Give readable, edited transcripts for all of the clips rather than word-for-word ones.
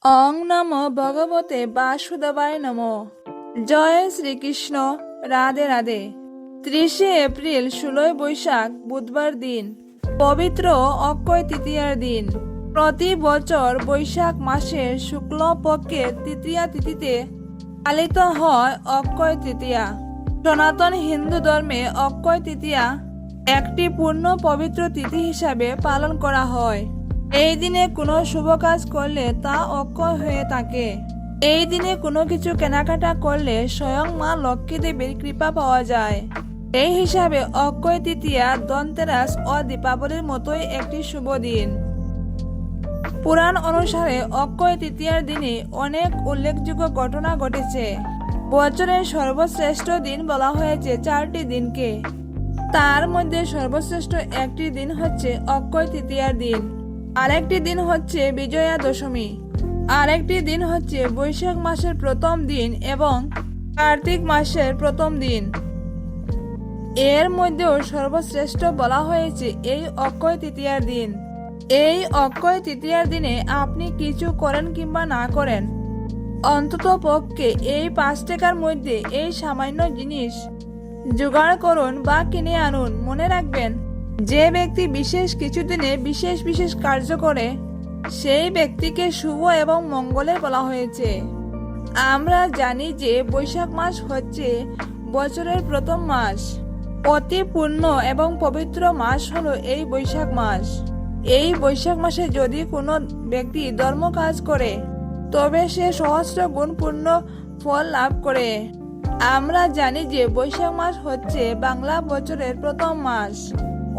অং নমো ভগবতে বাসুদেবায় নমো। জয় শ্রীকৃষ্ণ। রাধে রাধে। 30 এপ্রিল 16 বৈশাখ বুধবার দিন, পবিত্র অক্ষয় তৃতীয়ার দিন। প্রতি বছর বৈশাখ মাসের শুক্ল পক্ষের তৃতীয়া তিথিতে পালিত হয় অক্ষয় তৃতীয়া। সনাতন হিন্দু ধর্মে অক্ষয় তৃতীয়া একটি পূর্ণ পবিত্র তিথি হিসাবে পালন করা হয়। এই দিনে কোনো শুভ কাজ করলে তা অক্ষয় হয়ে থাকে। এই দিনে কোনো কিছু কেনাকাটা করলে স্বয়ং মা লক্ষ্মী দেবীর কৃপা পাওয়া যায়। এই হিসাবে অক্ষয় তৃতীয়া ধনতেরাস ও দীপাবলির মতোই একটি শুভ দিন। পুরাণ অনুসারে অক্ষয় তৃতীয়ার দিনে অনেক উল্লেখযোগ্য ঘটনা ঘটেছে। বছরের সর্বশ্রেষ্ঠ দিন বলা হয়েছে 4টি দিনকে। তার মধ্যে সর্বশ্রেষ্ঠ একটি দিন হচ্ছে অক্ষয় তৃতীয়ার দিন, আরেকটি দিন হচ্ছে বিজয়া দশমী, আরেকটি দিন হচ্ছে বৈশাখ মাসের প্রথম দিন এবং কার্তিক মাসের প্রথম দিন। এর মধ্যেও সর্বশ্রেষ্ঠ বলা হয়েছে এই অক্ষয় তৃতীয়ার দিন। এই অক্ষয় তৃতীয়ার দিনে আপনি কিছু করেন কিংবা না করেন, অন্তত পক্ষে এই 5 টাকার মধ্যে এই সামান্য জিনিস জোগাড় করুন বা কিনে আনুন। মনে রাখবেন, যে ব্যক্তি বিশেষ কিছু দিনে বিশেষ বিশেষ কার্য করে সেই ব্যক্তিকে শুভ এবং মঙ্গলের বলা হয়েছে। আমরা জানি যে বৈশাখ মাস হচ্ছে বছরের প্রথম মাস। অতি পূর্ণ এবং পবিত্র মাস হলো এই বৈশাখ মাস। এই বৈশাখ মাসে যদি কোনো ব্যক্তি ধর্ম কাজ করে তবে সে সহস্র গুণ পূর্ণ ফল লাভ করে। আমরা জানি যে বৈশাখ মাস হচ্ছে বাংলা বছরের প্রথম মাস।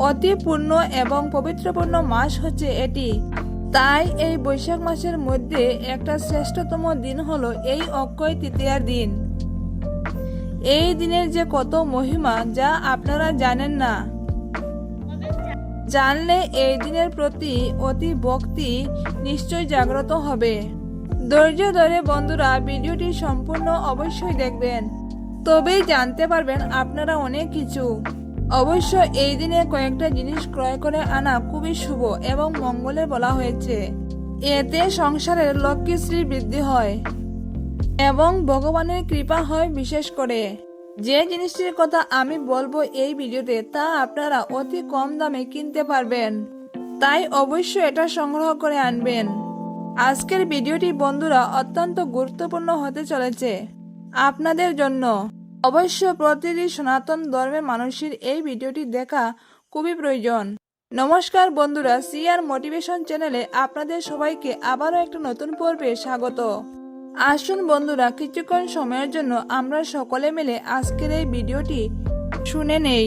অতি পূর্ণ এবং পবিত্রপূর্ণ মাস হচ্ছে এটি। তাই এই বৈশাখ মাসের মধ্যে একটা শ্রেষ্ঠতম দিন হলো এই অক্ষয় তৃতীয়ার দিন। এই দিনের যে কত মহিমা যা আপনারা জানেন না। জানলে এই দিনের প্রতি অতি ভক্তি নিশ্চয় জাগ্রত হবে। ধৈর্য ধরে বন্ধুরা ভিডিওটি সম্পূর্ণ অবশ্যই দেখবেন, তবেই জানতে পারবেন আপনারা অনেক কিছু। অবশ্য এই দিনে কয়েকটা জিনিস ক্রয় করে আনা খুবই শুভ এবং মঙ্গলের বলা হয়েছে। এতে সংসারের লক্ষ্মীশ্রীর বৃদ্ধি হয় এবং ভগবানের কৃপা হয়। বিশেষ করে যে জিনিসটির কথা আমি বলবো এই ভিডিওতে তা আপনারা অতি কম দামে কিনতে পারবেন, তাই অবশ্যই এটা সংগ্রহ করে আনবেন। আজকের ভিডিওটি বন্ধুরা অত্যন্ত গুরুত্বপূর্ণ হতে চলেছে আপনাদের জন্য। অবশ্য প্রতিটি সনাতন ধর্মের মানুষের এই ভিডিওটি দেখা খুবই প্রয়োজন। নমস্কার বন্ধুরা, সিআর মোটিভেশন চ্যানেলে আপনাদের সবাইকে আবারও একটা নতুন পর্বে স্বাগত। আসুন বন্ধুরা, কিছুক্ষণ সময়ের জন্য আমরা সকলে মিলে আজকের এই ভিডিওটি শুনে নেই।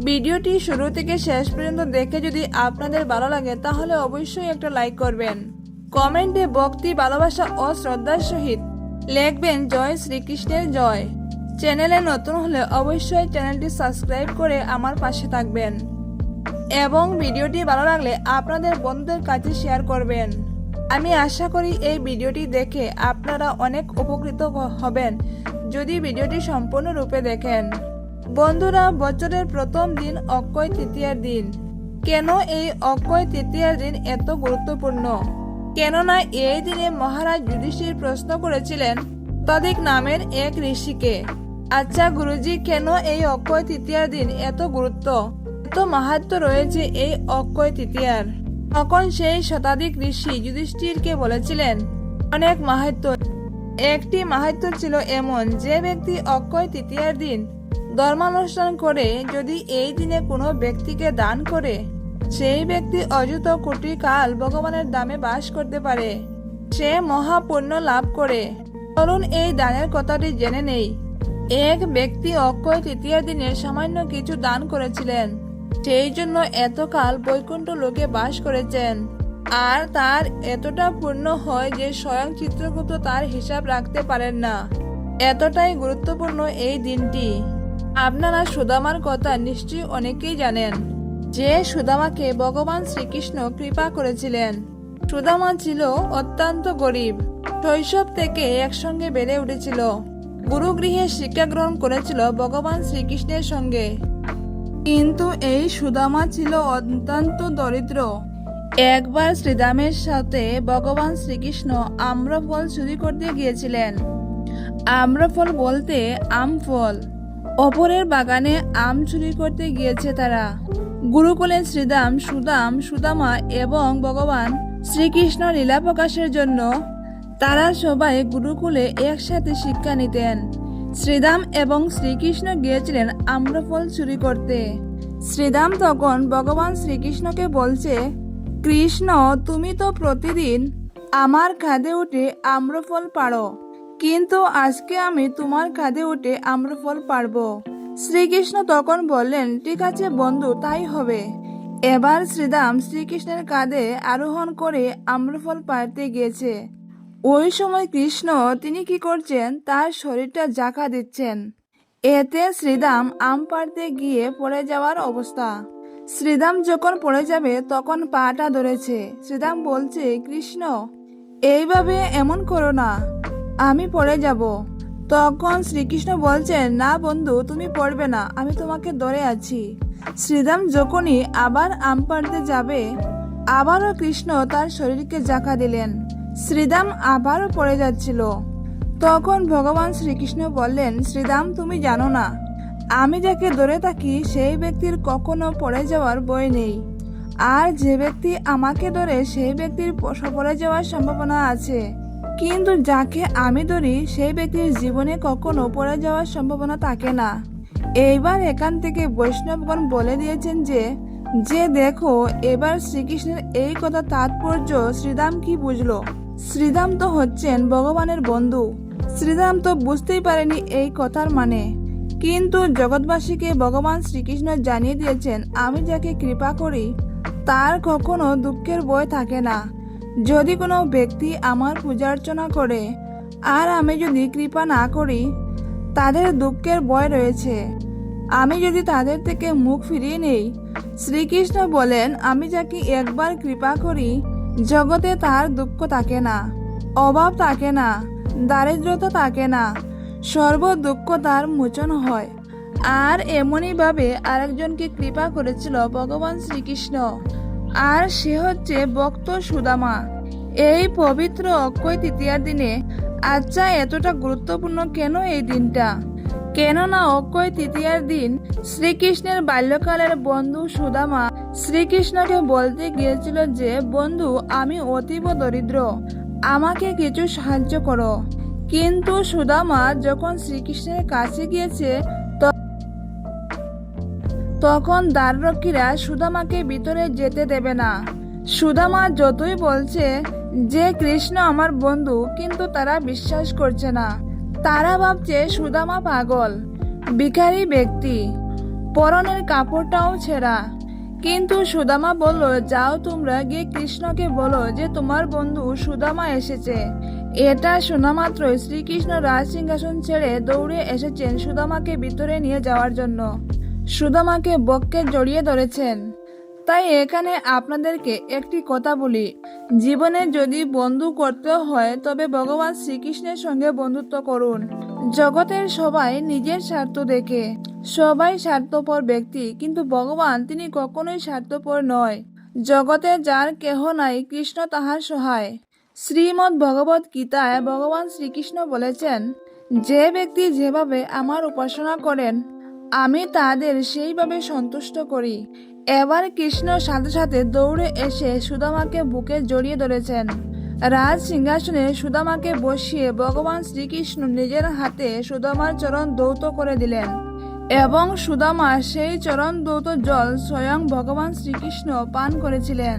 ভিডিওটি শুরু থেকে শেষ পর্যন্ত দেখে যদি আপনাদের ভালো লাগে তাহলে অবশ্যই একটা লাইক করবেন। কমেন্টে ভক্তি, ভালোবাসা ও শ্রদ্ধার সহিত লিখবেন জয় শ্রীকৃষ্ণের জয়। চ্যানেলে নতুন হলে অবশ্যই চ্যানেলটি সাবস্ক্রাইব করে আমার পাশে থাকবেন এবং ভিডিওটি ভালো লাগলে আপনাদের বন্ধুদের কাছে শেয়ার করবেন। আমি আশা করি এই ভিডিওটি দেখে আপনারা অনেক উপকৃত হবেন যদি ভিডিওটি সম্পূর্ণরূপে দেখেন। বন্ধুরা, বছরের প্রথম দিন অক্ষয় তৃতীয়ার দিন। কেন এই অক্ষয় তৃতীয়ার দিন এত গুরুত্বপূর্ণ? কেননা এই দিনে মহারাজ যুধিষ্ঠির প্রশ্ন করেছিলেন তদিক নামের এক ঋষিকে, আচ্ছা গুরুজি, কেন এই অক্ষয় তৃতীয়ার দিন এত গুরুত্ব, এত মাহাত্ম্য রয়েছে এই অক্ষয় তৃতীয়ার? তখন সেই শতাধিক ঋষি যুধিষ্ঠিরকে বলেছিলেন অনেক মাহাত্ম্য। একটি মাহাত্ম্য ছিল এমন, যে ব্যক্তি অক্ষয় তৃতীয়ার দিন ধর্মানুষ্ঠান করে যদি এই দিনে কোনো ব্যক্তিকে দান করে সেই ব্যক্তি অযুত কোটি কাল ভগবানের ধামে বাস করতে পারে, সে মহাপুণ্য লাভ করে। চলুন এই দানের কথাটি জেনে নেই। এক ব্যক্তি অক্ষয় তৃতীয়ার দিনে সামান্য কিছু দান করেছিলেন, সেই জন্য এতকাল বৈকুণ্ঠ লোকে বাস করেছেন। আর তার এতটা পুণ্য হয় যে স্বয়ং চিত্রগুপ্ত তার হিসাব রাখতে পারেন না। এতটাই গুরুত্বপূর্ণ এই দিনটি। আপনারা সুদামার কথা নিশ্চয়ই অনেকেই জানেন, যে সুদামাকে ভগবান শ্রীকৃষ্ণ কৃপা করেছিলেন। সুদামা ছিল অত্যন্ত গরিব। শৈশব থেকে একসঙ্গে বেড়ে উঠেছিল। গুরুগৃহে শিক্ষা গ্রহণ করেছিল ভগবান শ্রীকৃষ্ণের সঙ্গে। কিন্তু এই সুদামা ছিল অত্যন্ত দরিদ্র। একবার শ্রীরামের সাথে ভগবান শ্রীকৃষ্ণ আম্রফল চুরি করতে গিয়েছিলেন। আম্রফল বলতে আম ফল। অপরের বাগানে আম চুরি করতে গিয়েছে তারা। গুরুকুলে শ্রীরাম, সুদাম, সুদামা এবং ভগবান শ্রীকৃষ্ণ লীলা প্রকাশের জন্য তারা সবাই গুরুকুলে একসাথে শিক্ষা নিতেন। শ্রীরাম এবং শ্রীকৃষ্ণ গিয়েছিলেন আম্রফল চুরি করতে। শ্রীরাম তখন ভগবান শ্রীকৃষ্ণকে বলছে, কৃষ্ণ, তুমি তো প্রতিদিন আমার কাঁধে উঠে আম্রফল পাড়ো, কিন্তু আজকে আমি তোমার কাঁধে উঠে আম্রফল পাড়বো। শ্রীকৃষ্ণ তখন বললেন, ঠিক আছে বন্ধু, তাই হবে। এবার শ্রীরাম শ্রীকৃষ্ণের কাঁধে আরোহণ করে আম্রফল পাড়তে গিয়েছে। ওই সময় কৃষ্ণ তিনি কি করছেন, তার শরীরটা জাকা দিচ্ছেন। এতে শ্রীরাম আম পাড়তে গিয়ে পড়ে যাওয়ার অবস্থা। শ্রীরাম যখন পড়ে যাবে তখন পাটা ধরেছে। শ্রীরাম বলছে, কৃষ্ণ, এইভাবে এমন করো না, আমি পড়ে যাব। তখন শ্রীকৃষ্ণ বলছেন, না বন্ধু, তুমি পড়বে না, আমি তোমাকে ধরে আছি। শ্রীরাম যখনই আবার আম পাড়তে যাবে, আবারও কৃষ্ণ তার শরীরকে জাকা দিলেন। শ্রীরাম আবারও পড়ে যাচ্ছিল। তখন ভগবান শ্রীকৃষ্ণ বললেন, শ্রীরাম, তুমি জানো না, আমি যাকে ধরে থাকি সেই ব্যক্তির কখনো পড়ে যাওয়ার ভয় নেই, আর যে ব্যক্তি আমাকে ধরে সেই ব্যক্তির পড়ে যাওয়ার সম্ভাবনা আছে, কিন্তু যাকে আমি ধরি সেই ব্যক্তির জীবনে কখনো পড়ে যাওয়ার সম্ভাবনা থাকে না। এইবার এখান থেকে বৈষ্ণবগণ বলে দিয়েছেন যে দেখো, এবার শ্রীকৃষ্ণের এই কথা তাৎপর্য শ্রীরাম কি বুঝলো। শ্রীরাম তো হচ্ছেন ভগবানের বন্ধু। শ্রীরাম তো বুঝতেই পারেনি এই কথার মানে, কিন্তু জগৎবাসীকে ভগবান শ্রীকৃষ্ণ জানিয়ে দিয়েছেন, আমি যাকে কৃপা করি তার কখনো দুঃখের ভয় থাকে না। যদি কোনো ব্যক্তি আমার পূজা অর্চনা করে আর আমি যদি কৃপা না করি, তাদের দুঃখের ভয় রয়েছে। আমি যদি তাদের থেকে মুখ ফিরিয়ে নেই, শ্রীকৃষ্ণ বলেন, আমি যাকে একবার কৃপা করি জগতে তার দুঃখ থাকে না, অভাব থাকে না, দারিদ্রতা থাকে না, সর্ব দুঃখ তার মোচন হয়। আর এমনইভাবে আরেকজনকে কৃপা করেছিল ভগবান শ্রীকৃষ্ণ, আর সে হচ্ছে ভক্ত সুদামা। এই পবিত্র অক্ষয় তৃতীয়ার দিনে, আচ্ছা এতটা গুরুত্বপূর্ণ কেন এই দিনটা? কেননা অক্ষয় তৃতীয়ার দিন শ্রীকৃষ্ণের বাল্যকালের বন্ধু সুদামা শ্রীকৃষ্ণকে বলতে গিয়েছিল যে, বন্ধু, আমি অতীব দরিদ্র, আমাকে কিছু সাহায্য করো। কিন্তু সুদামা যখন শ্রীকৃষ্ণের কাছে গিয়েছে তখন দ্বাররক্ষীরা সুদামাকে ভিতরে যেতে দেবে না। সুদামা যতই বলছে যে কৃষ্ণ আমার বন্ধু, কিন্তু তারা বিশ্বাস করছে না। তারা ভাবছে সুদামা পাগল, ভিখারি ব্যক্তি, পরনের কাপড়টাও ছেঁড়া। কিন্তু সুদামা বলল, যাও তোমরা গিয়ে কৃষ্ণকে বলো যে তোমার বন্ধু সুদামা এসেছে। এটা শোনা মাত্রই শ্রীকৃষ্ণ রাজ সিংহাসন ছেড়ে দৌড়ে এসেছেন সুদামাকে ভিতরে নিয়ে যাওয়ার জন্য। সুদামাকে বক্ষে জড়িয়ে ধরেছেন। তাই এখানে আপনাদেরকে একটি কথা বলি, জীবনে যদি বন্ধু করতে হয় তবে ভগবান শ্রীকৃষ্ণের সঙ্গে বন্ধুত্ব করুন। জগতের সবাই নিজের স্বার্থ দেখে, সবাই স্বার্থপর ব্যক্তি, কিন্তু ভগবান তিনি কখনোই স্বার্থপর নয়। জগতে যার কেহ নাই, কৃষ্ণ তাহার সহায়। শ্রীমদ্ ভগবত গীতায় ভগবান শ্রীকৃষ্ণ বলেছেন, যে ব্যক্তি যেভাবে আমার উপাসনা করেন আমি তাদের সেইভাবে সন্তুষ্ট করি। এবার কৃষ্ণ সাথে সাথে দৌড়ে এসে সুদামাকে বুকে জড়িয়ে ধরেছেন। রাজ সিংহাসনে সুদামাকে বসিয়ে ভগবান শ্রীকৃষ্ণ নিজের হাতে সুদামার চরণ ধৌত করে দিলেন এবং সুদামা সেই চরণ ধৌত জল স্বয়ং ভগবান শ্রীকৃষ্ণ পান করেছিলেন।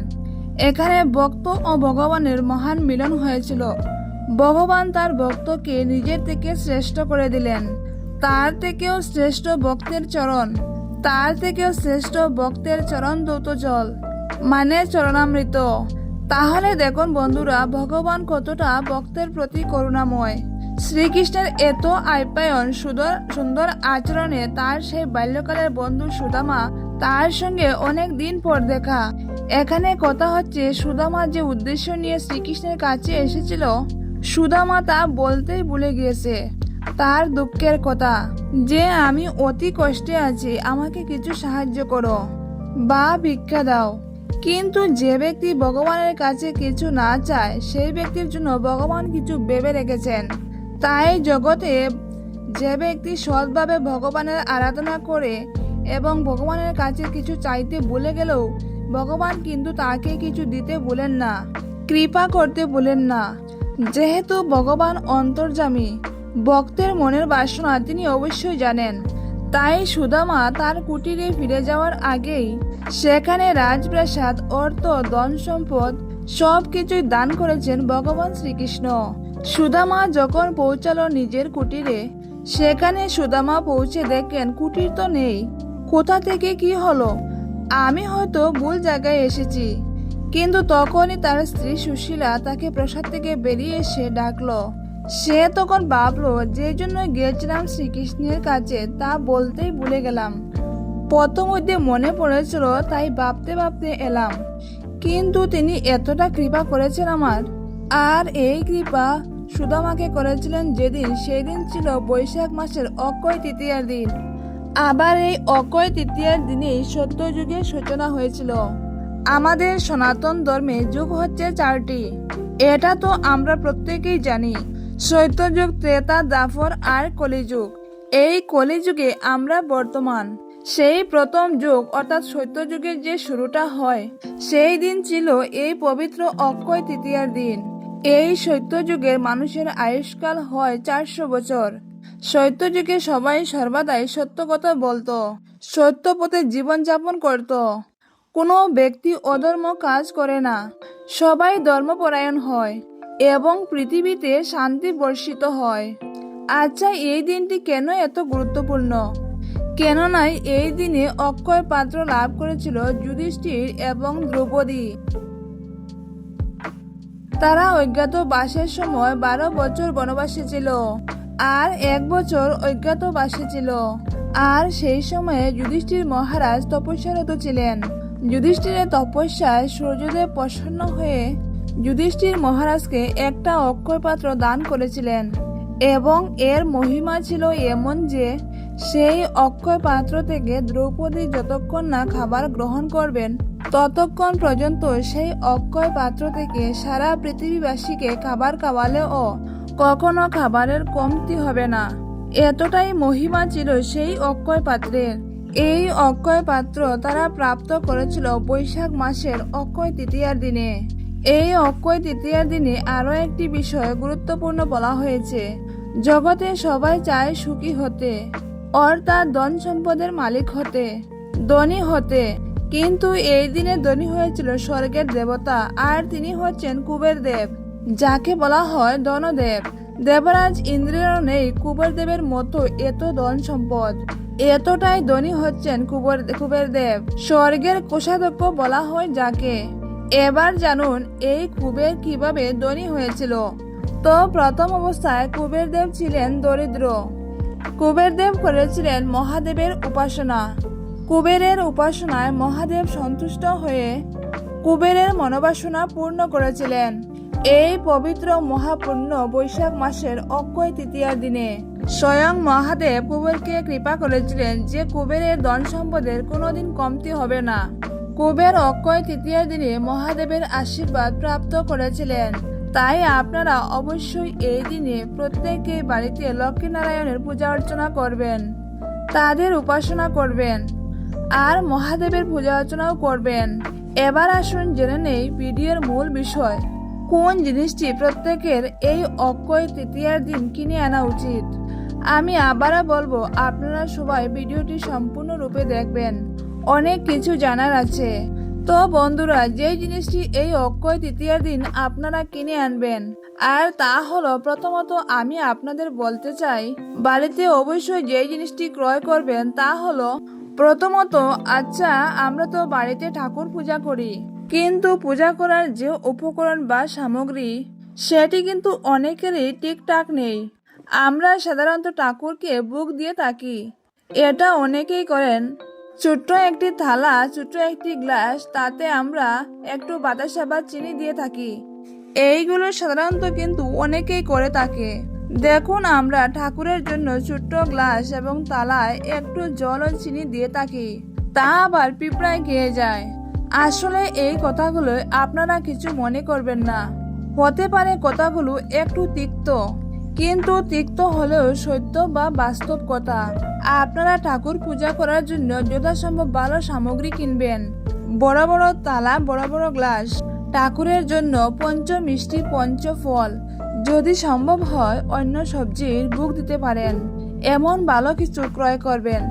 এখানে ভক্ত ও ভগবানের মহান মিলন হয়েছিল। ভগবান তার ভক্তকে নিজের থেকে শ্রেষ্ঠ করে দিলেন। তার থেকেও শ্রেষ্ঠ ভক্তের চরণ, তার থেকেও শ্রেষ্ঠ ভক্তের চরণ ধৌত জল মানে চরণামৃত। তাহলে দেখুন বন্ধুরা, ভগবান কতটা ভক্তের প্রতি করুণাময়। শ্রীকৃষ্ণের এত আপ্যায়ন, সুন্দর আচরণে তার সেই বাল্যকালের বন্ধু সুদামা তার সঙ্গে অনেক দিন পর দেখা। এখানে কথা হচ্ছে, সুদামা যে উদ্দেশ্য নিয়ে শ্রীকৃষ্ণের কাছে এসেছিল, সুদামা তা বলতেই ভুলে গিয়েছে। তার দুঃখের কথা যে আমি অতি কষ্টে আছি, আমাকে কিছু সাহায্য করো বা ভিক্ষা দাও। কিন্তু যে ব্যক্তি ভগবানের কাছে কিছু না চায় সেই ব্যক্তির জন্য ভগবান কিছু ভেবে রেখেছেন। তাই জগতে যে ব্যক্তি সৎভাবে ভগবানের আরাধনা করে এবং ভগবানের কাছে কিছু চাইতে ভুলে গেলেও ভগবান কিন্তু তাকে কিছু দিতে ভুলেন না, কৃপা করতে ভুলেন না। যেহেতু ভগবান অন্তর্যামী, ভক্তের মনের বাসনা তিনি অবশ্যই জানেন। তাই সুদামা তার কুটিরে ফিরে যাওয়ার আগেই সেখানে রাজপ্রাসাদ, অর্থ, ধন সম্পদ সব কিছুই দান করেছেন ভগবান শ্রীকৃষ্ণ। সুদামা যখন পৌঁছালো নিজের কুটিরে, সেখানে সুদামা পৌঁছে দেখেন কুটির তো নেই। কোথা থেকে কি হলো, আমি হয়তো ভুল জায়গায় এসেছি। কিন্তু তখনই তার স্ত্রী সুশীলা তাকে প্রাসাদ থেকে বেরিয়ে এসে ডাকলো। সে তখন ভাবলো যে জন্য গিয়েছিলাম শ্রীকৃষ্ণের কাছে তা বলতেই ভুলে গেলাম। প্রথমধ্যে মনে পড়েছিল, তাই ভাবতে ভাবতে এলাম। কিন্তু তিনি এতটা কৃপা করেছেন আমার। আর এই কৃপা সুদামাকে করেছিলেন যেদিন, সেই দিন ছিল বৈশাখ মাসের অক্ষয় তৃতীয়ার দিন। আবার এই অক্ষয় তৃতীয়ার দিনেই সত্যযুগের সূচনা হয়েছিল। আমাদের সনাতন ধর্মে যুগ হচ্ছে 4টি। এটা তো আমরা প্রত্যেকেই জানি, সত্যযুগ, ত্রেতা, দ্বাপর আর কলিযুগ। এই কলিযুগে আমরা বর্তমান। সেই প্রথম যুগ অর্থাৎ সত্যযুগের যে শুরুটা হয়, সেই দিন ছিল এই পবিত্র অক্ষয় তৃতীয়ার দিন। এই সত্যযুগের মানুষের আয়ুষ্কাল হয় 400 বছর। সত্যযুগে সবাই সর্বদাই সত্য কথা বলতো, সত্য পথে জীবনযাপন করত। কোনো ব্যক্তি অধর্ম কাজ করে না, সবাই ধর্মপরায়ণ হয় এবং পৃথিবীতে শান্তি বর্ষিত হয়। আচ্ছা, এই দিনটি কেন এত গুরুত্বপূর্ণ? কেননা এই দিনে অক্ষয় পাত্র লাভ করেছিল যুধিষ্ঠির এবং দ্রৌপদী। তারা অজ্ঞাতবাসের সময় 12 বছর বনবাসে ছিল আর 1 বছর অজ্ঞাতবাসে ছিল। আর সেই সময়ে যুধিষ্ঠির মহারাজ তপস্যারত ছিলেন। যুধিষ্ঠিরের তপস্যায় সূর্যদেব প্রসন্ন হয়ে যুধিষ্ঠির মহারাজকে একটা অক্ষয় পাত্র দান করেছিলেন এবং এর মহিমা ছিল এমন যে সেই অক্ষয় পাত্র থেকে দ্রৌপদী যতক্ষণ না খাবার গ্রহণ করবেন ততক্ষণ পর্যন্ত সেই অক্ষয় পাত্র থেকে সারা পৃথিবীবাসীকে খাবার খাওয়ালেও কখনো খাবারের কমতি হবে না। এতটাই মহিমা ছিল সেই অক্ষয় পাত্রের। এই অক্ষয় পাত্র তারা প্রাপ্ত করেছিল বৈশাখ মাসের অক্ষয় তৃতীয়ার দিনে। এই অক্ষয় তৃতীয়ার দিনে আরো একটি বিষয় গুরুত্বপূর্ণ বলা হয়েছে। জগতে সবাই চায় সুখী হতে, অর্থাৎ ধন সম্পদের মালিক হতে, ধনী হতে। কিন্তু এই দিনে ধনী হয়েছিল স্বর্গের দেবতা, আর তিনি হচ্ছেন কুবের দেব, যাকে বলা হয় ধনদেব। দেবরাজ ইন্দ্রেরও নেই কুবের দেবের মতো এত ধন সম্পদ। এতটাই ধনী হচ্ছেন কুবের দেব, স্বর্গের কোষাধ্যক্ষ বলা হয় যাকে। এবার জানুন এই কুবের কিভাবে ধনী হয়েছিল। তো প্রথম অবস্থায় কুবের দেব ছিলেন দরিদ্র। কুবের দেব করেছিলেন মহাদেবের উপাসনা। কুবেরের উপাসনায় মহাদেব সন্তুষ্ট হয়ে কুবেরের মনোবাসনা পূর্ণ করেছিলেন এই পবিত্র মহাপূর্ণ বৈশাখ মাসের অক্ষয় তৃতীয়ার দিনে। স্বয়ং মহাদেব কুবেরকে কৃপা করেছিলেন যে কুবেরের ধন সম্পদের কোনোদিন কমতি হবে না। কুবের অক্ষয় তৃতীয়ার দিনে মহাদেবের আশীর্বাদ প্রাপ্ত করেছিলেন। তাই আপনারা অবশ্যই এই দিনে প্রত্যেকে বাড়িতে লক্ষ্মীনারায়ণের পূজা অর্চনা করবেন, তাদের উপাসনা করবেন আর মহাদেবের পূজা অর্চনাও করবেন। এবার আসুন জেনে নেই ভিডিওর মূল বিষয়, কোন জিনিসটি প্রত্যেকের এই অক্ষয় তৃতীয়ার দিন কিনে আনা উচিত। আমি আবারও বলবো, আপনারা সবাই ভিডিওটি সম্পূর্ণরূপে দেখবেন, অনেক কিছু জানার আছে। তো বন্ধুরা, যে জিনিসটি এই অক্ষয় তৃতীয়ার দিন আপনারা কিনে আনবেন, আর তা হলো প্রথমত আমি আপনাদের বলতে চাই, বাড়িতে অবশ্যই যে জিনিসটি ক্রয় করবেন তা হলো প্রথমত, আচ্ছা আমরা তো বাড়িতে ঠাকুর পূজা করি, কিন্তু পূজা করার যে উপকরণ বা সামগ্রী সেটি কিন্তু অনেকেরই ঠিকঠাক নেই। আমরা সাধারণত ঠাকুরকে ভোগ দিয়ে থাকি, এটা অনেকেই করেন। ছোট্ট একটি থালা, ছোট্ট একটি গ্লাস, তাতে আমরা একটু বাতাসা বা চিনি দিয়ে থাকি। এইগুলো সাধারণত কিন্তু অনেকেই করে থাকে। দেখুন, আমরা ঠাকুরের জন্য ছোট্ট গ্লাস এবং থালায় একটু জল ও চিনি দিয়ে থাকি, তা আবার পিঁপড়ায় খেয়ে যায়। আসলে এই কথাগুলো আপনারা কিছু মনে করবেন না। হতে পারে কথাগুলো একটু তিক্ত, কিন্তু তিক্ত হলেও সত্য বা বাস্তব কথা। আপনারা ঠাকুর পূজা করার জন্য যথাসম্ভব ভালো সামগ্রী কিনবেন। বড় বড় তালা, বড় বড় গ্লাস, ঠাকুরের জন্য পঞ্চ মিষ্টি, পঞ্চ ফল, যদি সম্ভব হয় অন্য সবজির ভোগ দিতে পারেন, এমন ভালো কিছু ক্রয় করবেন।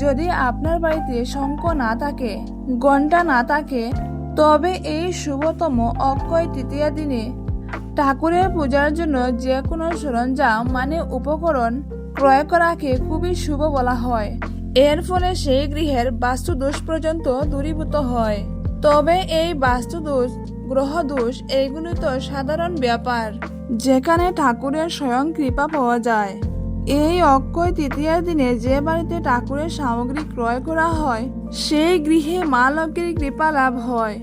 যদি আপনার বাড়িতে শঙ্খ না থাকে, ঘণ্টা না থাকে, তবে এই শুভতম অক্ষয় তৃতীয়া দিনে ঠাকুরের পূজার জন্য যে কোনো সরঞ্জাম মানে উপকরণ ক্রয় করাকে খুবই শুভ বলা হয়। এর ফলে সেই গৃহের বাস্তুদোষ পর্যন্ত দূরীভূত হয়। তবে এই বাস্তুদোষ, গ্রহদোষ এইগুলি তো সাধারণ ব্যাপার, যেখানে ঠাকুরের স্বয়ং কৃপা পাওয়া যায়। এই অক্ষয় তৃতীয়ার দিনে যে বাড়িতে ঠাকুরের সামগ্রী ক্রয় করা হয়, সেই গৃহে মা লক্ষ্মীর কৃপা লাভ হয়।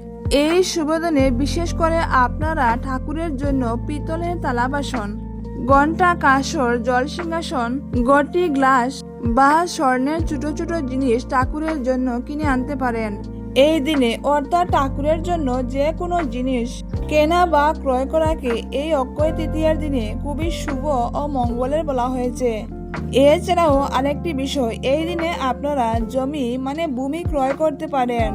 এই শুভদিনে বিশেষ করে আপনারা ঠাকুরের জন্য পিতলের থালা বাসন, ঘণ্টা, কাঁসর, জলসিংহাসন, ঘটি, গ্লাস বা স্বর্ণের ছোট ছোট জিনিস ঠাকুরের জন্য কিনে আনতে পারেন। এই দিনে অর্থাৎ ঠাকুরের জন্য যে কোনো জিনিস কেনা বা ক্রয় করাকে এই অক্ষয় তৃতীয়ার দিনে খুবই শুভ ও মঙ্গলের বলা হয়েছে। এছাড়াও আরেকটি বিষয়, এই দিনে আপনারা জমি মানে ভূমি ক্রয় করতে পারেন।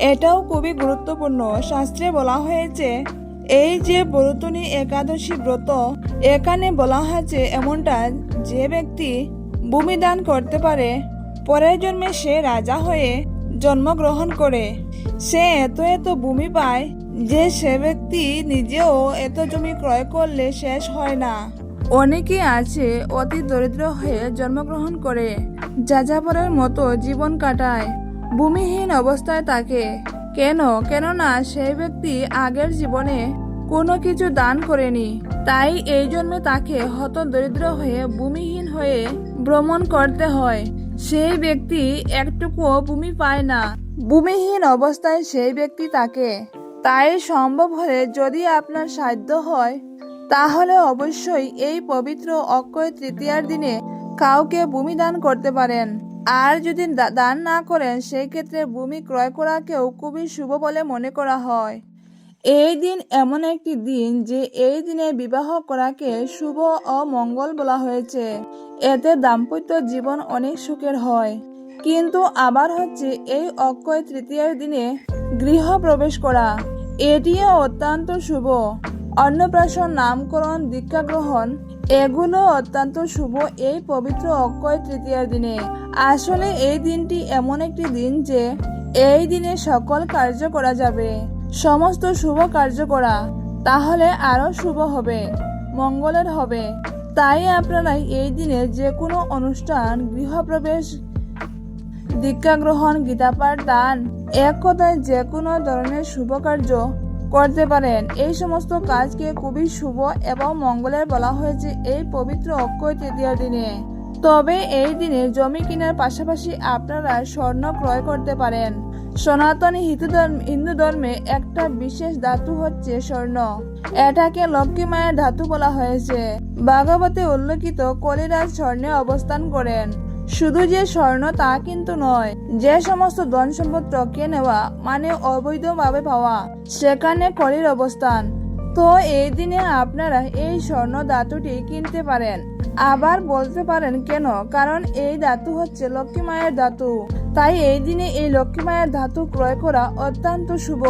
এটাও খুবই গুরুত্বপূর্ণ। শাস্ত্রে বলা হয়েছে, এই যে বরুতনী একাদশী ব্রত, এখানে বলা হয়েছে এমনটা, যে ব্যক্তি ভূমি দান করতে পারে, পরের জন্মে সে রাজা হয়ে জন্মগ্রহণ করে সে এত এত ভূমি পায় যে সে ব্যক্তি নিজেও এত জমি ক্রয় করলে শেষ হয় না। অনেকে আছে অতি দরিদ্র হয়ে জন্মগ্রহণ করে যাযাবরের মতো জীবন কাটায়, ভূমিহীন অবস্থায় থাকে। কেননা সেই ব্যক্তি আগের জীবনে কোনো কিছু দান করেনি, তাই এই জন্মে তাকে হত দরিদ্র হয়ে ভূমিহীন হয়ে ভ্রমণ করতে হয়। সেই ব্যক্তি একটুকুও ভূমি পায় না, ভূমিহীন অবস্থায় সেই ব্যক্তি থাকে। তাই সম্ভব হলে যদি আপনার সাধ্য হয়, তাহলে অবশ্যই এই পবিত্র অক্ষয় তৃতীয়ার দিনে কাউকে ভূমি দান করতে পারেন। আর যদি দান না করেন, সেই ক্ষেত্রে ভূমি ক্রয় করাকেও খুবই শুভ বলে মনে করা হয়। এই দিন এমন একটি দিন যে এই দিনে বিবাহ করাকে শুভ ও মঙ্গল বলা হয়েছে। এতে দাম্পত্য জীবন অনেক সুখের হয়। কিন্তু আবার হচ্ছে এই অক্ষয় তৃতীয়ার দিনে গৃহ প্রবেশ করা, এটিও অত্যন্ত শুভ। অন্নপ্রাশন, নামকরণ, দীক্ষা গ্রহণ এগুলো অত্যন্ত শুভ এই পবিত্র অক্ষয় তৃতীয়ার দিনে। আসলে এই দিনটি এমন একটি দিন যে এই দিনে সকল কার্য করা যাবে, সমস্ত শুভ কার্য করা, তাহলে আরো শুভ হবে, মঙ্গলের হবে। তাই আপনারা এই দিনে যে কোনো অনুষ্ঠান, গৃহপ্রবেশ, দীক্ষা গ্রহণ, গীতাপাঠ, দান, এক কথায় যে কোনো ধরনের শুভ কার্য করতে পারেন। এই সমস্ত কাজকে খুবই শুভ এবং মঙ্গলের বলা হয়েছে এই পবিত্র অক্ষয় তৃতীয়ার দিনে। তবে এই দিনে জমি কেনার পাশাপাশি আপনারা স্বর্ণ ক্রয় করতে পারেন। সনাতনী হিন্দু ধর্মে একটা বিশেষ ধাতু হচ্ছে স্বর্ণ। এটাকে লক্ষ্মী মায়ের ধাতু বলা হয়েছে। ভাগবতে উল্লেখিত কলিরাজ স্বর্ণে অবস্থান করেন। শুধু যে স্বর্ণ তা কিন্তু নয়, যে সমস্ত ধন সম্পদ ট্রকে নেওয়া মানে অবৈধভাবে পাওয়া, সেখানে কলির অবস্থান। তো এই দিনে আপনারা এই স্বর্ণ ধাতুটি কিনতে পারেন। আবার বলতে পারেন কেন, কারণ এই ধাতু হচ্ছে লক্ষ্মী মায়ের ধাতু, তাই এই দিনে এই লক্ষ্মী মায়ের ধাতু ক্রয় করা অত্যন্ত শুভ।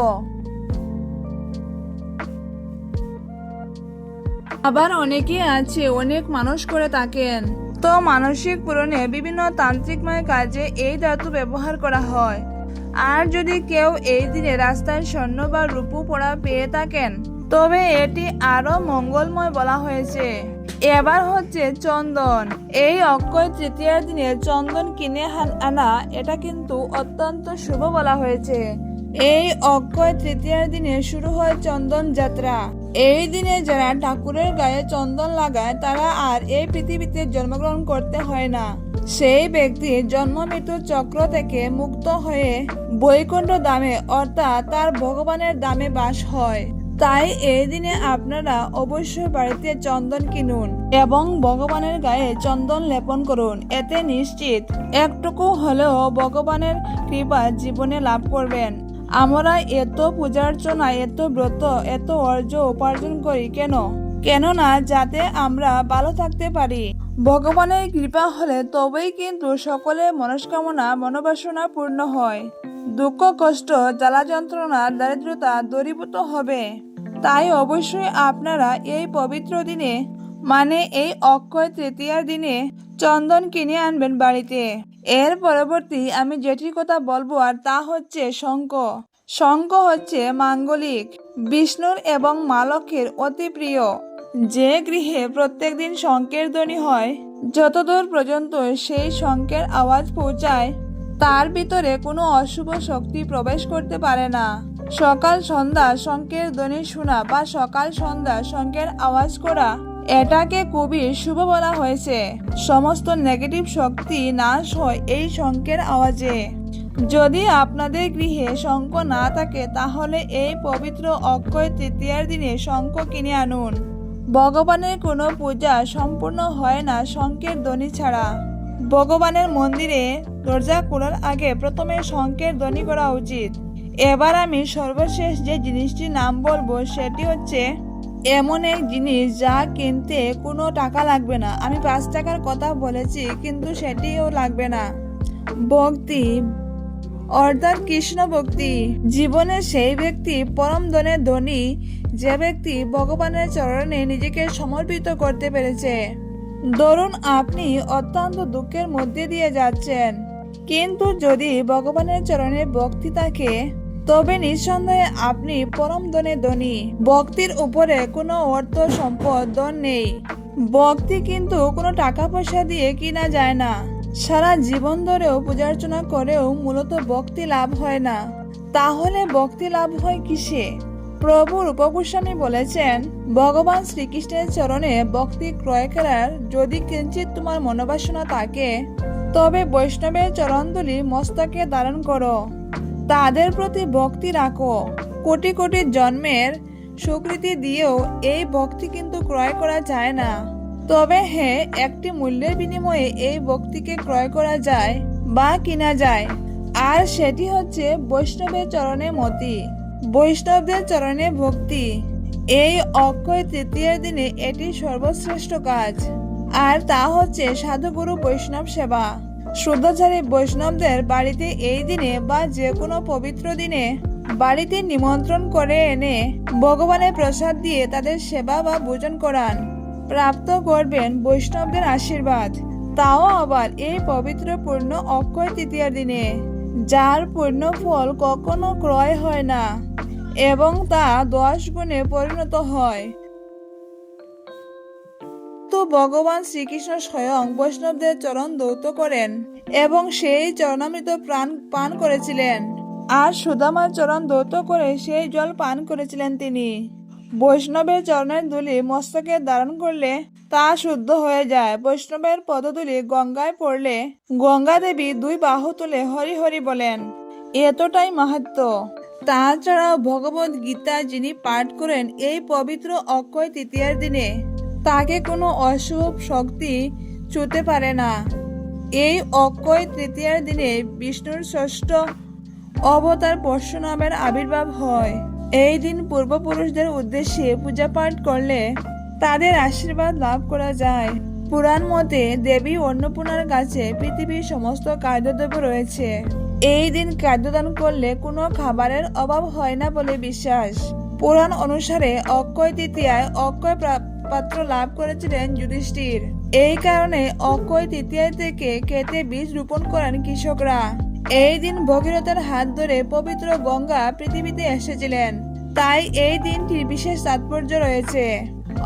আবার অনেকে আছে অনেক মানুষ করে থাকেন, তো মানসিক পূরণে বিভিন্ন তান্ত্রিকময় কাজে এই ধাতু ব্যবহার করা হয়। আর যদি কেউ এই দিনে রাস্তায় স্বর্ণ বা রূপো পড়া পেয়ে থাকেন, তবে এটি আরো মঙ্গলময় বলা হয়েছে। এবার হচ্ছে চন্দন। এই অক্ষয় তৃতীয়ার দিনে চন্দন কিনে আনা, এটা কিন্তু অত্যন্ত শুভ বলা হয়েছে। এই অক্ষয় তৃতীয়ার দিনে শুরু হয় চন্দন যাত্রা। এই দিনে যারা ঠাকুরের গায়ে চন্দন লাগায়, তারা আর এই পৃথিবীতে জন্মগ্রহণ করতে হয় না। সেই ব্যক্তি জন্ম মৃত্যুর চক্র থেকে মুক্ত হয়ে বৈকুণ্ঠ ধামে অর্থাৎ তার ভগবানের ধামে বাস হয়। তাই এই দিনে আপনারা অবশ্যই বাড়িতে চন্দন কিনুন এবং ভগবানের গায়ে চন্দন লেপন করুন। এতে নিশ্চিত একটুকু হলেও ভগবানের কৃপা জীবনে লাভ করবেন। আমরা এত পূজা অর্চনা, এত ব্রত, এত অর্জ উপার্জন করি কেন? কেননা যাতে আমরা ভালো থাকতে পারি। ভগবানের কৃপা হলে তবেই কিন্তু সকলের মনস্কামনা মনোবাসনা পূর্ণ হয়। দুঃখ, কষ্ট, জ্বালা যন্ত্রণা, দারিদ্রতা দূরীভূত হবে। তাই অবশ্যই আপনারা এই পবিত্র দিনে, মানে এই অক্ষয় তৃতীয়ার দিনে চন্দন কিনে আনবেন বাড়িতে। এর পরবর্তী আমি যেটির কথা বলবো আর তা হচ্ছে শঙ্খ। শঙ্খ হচ্ছে মাঙ্গলিক, বিষ্ণুর এবং মা লক্ষ্মীর অতি প্রিয়। যে গৃহে প্রত্যেকদিন শঙ্খের ধ্বনি হয়, যতদূর পর্যন্ত সেই শঙ্খের আওয়াজ পৌঁছায় তার ভিতরে কোনো অশুভ শক্তি প্রবেশ করতে পারে না। সকাল সন্ধ্যা শঙ্খের ধ্বনি শোনা বা সকাল সন্ধ্যা শঙ্খের আওয়াজ করা, এটাকে খুবই শুভ বলা হয়েছে। সমস্ত নেগেটিভ শক্তি নাশ হয় এই শঙ্খের আওয়াজে। যদি আপনাদের গৃহে শঙ্খ না থাকে তাহলে এই পবিত্র অক্ষয় তৃতীয়ার দিনে শঙ্খ কিনে আনুন। ভগবানের কোনো পূজা সম্পূর্ণ হয় না শঙ্খের ধ্বনি ছাড়া। ভগবানের মন্দিরে দরজা খোলার আগে প্রথমে শঙ্খের ধ্বনি করা উচিত। এবার আমি সর্বশেষ যে জিনিসটির নাম বলবো সেটি হচ্ছে এমন এক জিনিস যা কিনতে কোনো টাকা লাগবে না। আমি 5 টাকার কথা বলেছি, কিন্তু সেটিও লাগবে না। ভক্তি, অর্থাৎ কৃষ্ণ ভক্তি। জীবনের সেই ব্যক্তি পরম ধনের ধনী যে ব্যক্তি ভগবানের চরণে নিজেকে সমর্পিত করতে পেরেছে। ধরুন আপনি অত্যন্ত দুঃখের মধ্যে দিয়ে যাচ্ছেন, কিন্তু যদি ভগবানের চরণে ভক্তি থাকে তবে নিঃসন্দেহে আপনি পরম ধনে ধনী। ভক্তির উপরে কোনো অর্থ সম্পদ ধন নেই। ভক্তি কিন্তু কোনো টাকা পয়সা দিয়ে কিনা যায় না। সারা জীবন ধরেও পূজার্চনা করেও মূলত ভক্তি লাভ হয় না। তাহলে ভক্তি লাভ হয় কিসে? প্রভু রূপ গোস্বামী বলেছেন, ভগবান শ্রীকৃষ্ণের চরণে ভক্তি ক্রয় করার যদি কিঞ্চিত তোমার মনোবাসনা থাকে তবে বৈষ্ণবের চরণধূলি মস্তকে ধারণ করো, তাদের প্রতি ভক্তি রাখো। কোটি কোটি জন্মের স্বীকৃতি দিয়েও এই ভক্তি কিন্তু ক্রয় করা যায় না। তবে হ্যাঁ, একটি মূল্যের বিনিময়ে এই ভক্তিকে ক্রয় করা যায় বা কিনা যায়, আর সেটি হচ্ছে বৈষ্ণবের চরণে মতি, বৈষ্ণবদের চরণে ভক্তি। এই অক্ষয় তৃতীয়ার দিনে এটি সর্বশ্রেষ্ঠ কাজ, আর তা হচ্ছে সাধুগুরু বৈষ্ণব সেবা। শুদ্ধাচারী বৈষ্ণবদের বাড়িতে এই দিনে বা যে কোনো পবিত্র দিনে বাড়িতে নিমন্ত্রণ করে এনে ভগবানের প্রসাদ দিয়ে তাদের সেবা বা ভোজন করান। প্রাপ্ত করবেন বৈষ্ণবদের আশীর্বাদ, তাও আবার এই পবিত্র পূর্ণ অক্ষয় তৃতীয়ার দিনে, যার পূর্ণ ফল কখনো ক্রয় হয় না এবং তা 10 গুণে পরিণত হয়। তো ভগবান শ্রীকৃষ্ণ স্বয়ং বৈষ্ণবদের চরণ ধৌত করেন এবং সেই চরণামৃত প্রাণ পান করেছিলেন, আর সুদামার চরণ ধৌত করে সেই জল পান করেছিলেন তিনি। বৈষ্ণবের চরণের ধূলি মস্তকে ধারণ করলে তা শুদ্ধ হয়ে যায়। বৈষ্ণবের পদধূলি গঙ্গায় পড়লে গঙ্গা দেবী 2 বাহু তুলে হরি হরি বলেন। এতটাই মাহাত্ম্য। তাছাড়াও ভগবদ গীতা যিনি পাঠ করেন এই পবিত্র অক্ষয় তৃতীয়ার দিনে, তাকে কোনো অশুভ শক্তি ছুঁতে পারে না। এই অক্ষয় তৃতীয়ার দিনে বিষ্ণুর ষষ্ঠ অবতার পরশুরামের আবির্ভাব হয়। এই দিন পূর্বপুরুষদের উদ্দেশ্যে পূজা পাঠ করলে তাদের আশীর্বাদ লাভ করা যায়। পুরাণ মতে দেবী অন্নপূর্ণার কাছে পৃথিবীর সমস্ত খাদ্যদ্রব্য রয়েছে। এই দিন খাদ্যদান করলে কোনো খাবারের অভাব হয় না বলে বিশ্বাস। পুরাণ অনুসারে অক্ষয় তৃতীয়ায় অক্ষয় পাত্র লাভ করেছিলেন যুধিষ্ঠির। এই কারণে অক্ষয় তৃতীয়া থেকে ক্ষেতে বীজ রোপণ করেন কৃষকরা। এই দিন ভগীরথের হাত ধরে পবিত্র গঙ্গা পৃথিবীতে এসেছিলেন, তাই এই দিনটির বিশেষ তাৎপর্য রয়েছে।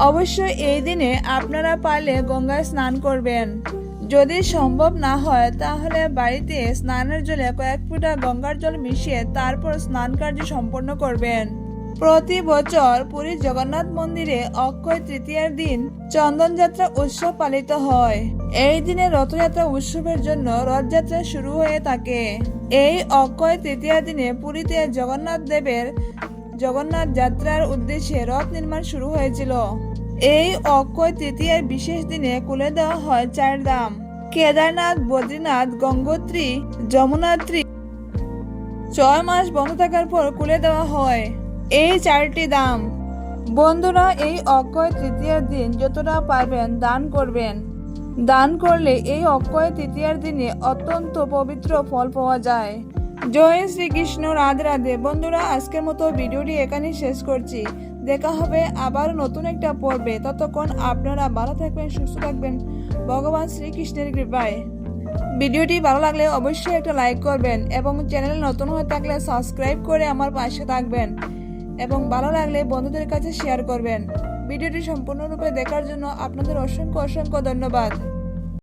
অবশ্যই এই দিনে আপনারা পারলে গঙ্গায় স্নান করবেন। যদি সম্ভব না হয় তাহলে বাড়িতে স্নানের জলে কয়েক ফোঁটা গঙ্গার জল মিশিয়ে তারপর স্নান কার্য সম্পন্ন করবেন। প্রতি বছর পুরী জগন্নাথ মন্দিরে অক্ষয় তৃতীয়ার দিন চন্দনযাত্রা উৎসব পালিত হয়। এই দিনে রথযাত্রা উৎসবের জন্য রথযাত্রা শুরু হয়ে থাকে। এই অক্ষয় তৃতীয়ার দিনে পুরীতে জগন্নাথ দেবের জগন্নাথ যাত্রার উদ্দেশ্যে রথ নির্মাণ শুরু হয়েছিল। এই অক্ষয় তৃতীয়ার বিশেষ দিনে খুলে দেওয়া হয় 4 ধাম: কেদারনাথ, বদ্রীনাথ, গঙ্গোত্রী, যমুনাত্রী 6 মাস বন্ধ থাকার পর খুলে দেওয়া হয়। এই 4টি দাম। বন্ধুরা, এই অক্ষয় তৃতীয়ার দিন যতটা পারবেন দান করবেন। দান করলে এই অক্ষয় তৃতীয়ার দিনে অত্যন্ত পবিত্র ফল পাওয়া যায়। জয় শ্রীকৃষ্ণ, রাধে রাধে। বন্ধুরা, আজকের মতো ভিডিওটি এখানেই শেষ করছি। দেখা হবে আবার নতুন একটা পর্বে। ততক্ষণ আপনারা ভালো থাকবেন, সুস্থ থাকবেন ভগবান শ্রীকৃষ্ণের কৃপায়। ভিডিওটি ভালো লাগলে অবশ্যই একটা লাইক করবেন এবং চ্যানেল নতুন হয়ে থাকলে সাবস্ক্রাইব করে আমার পাশে থাকবেন এবং ভালো লাগলে বন্ধুদের কাছে শেয়ার করবেন। ভিডিওটি সম্পূর্ণরূপে দেখার জন্য আপনাদের অসংখ্য অসংখ্য ধন্যবাদ।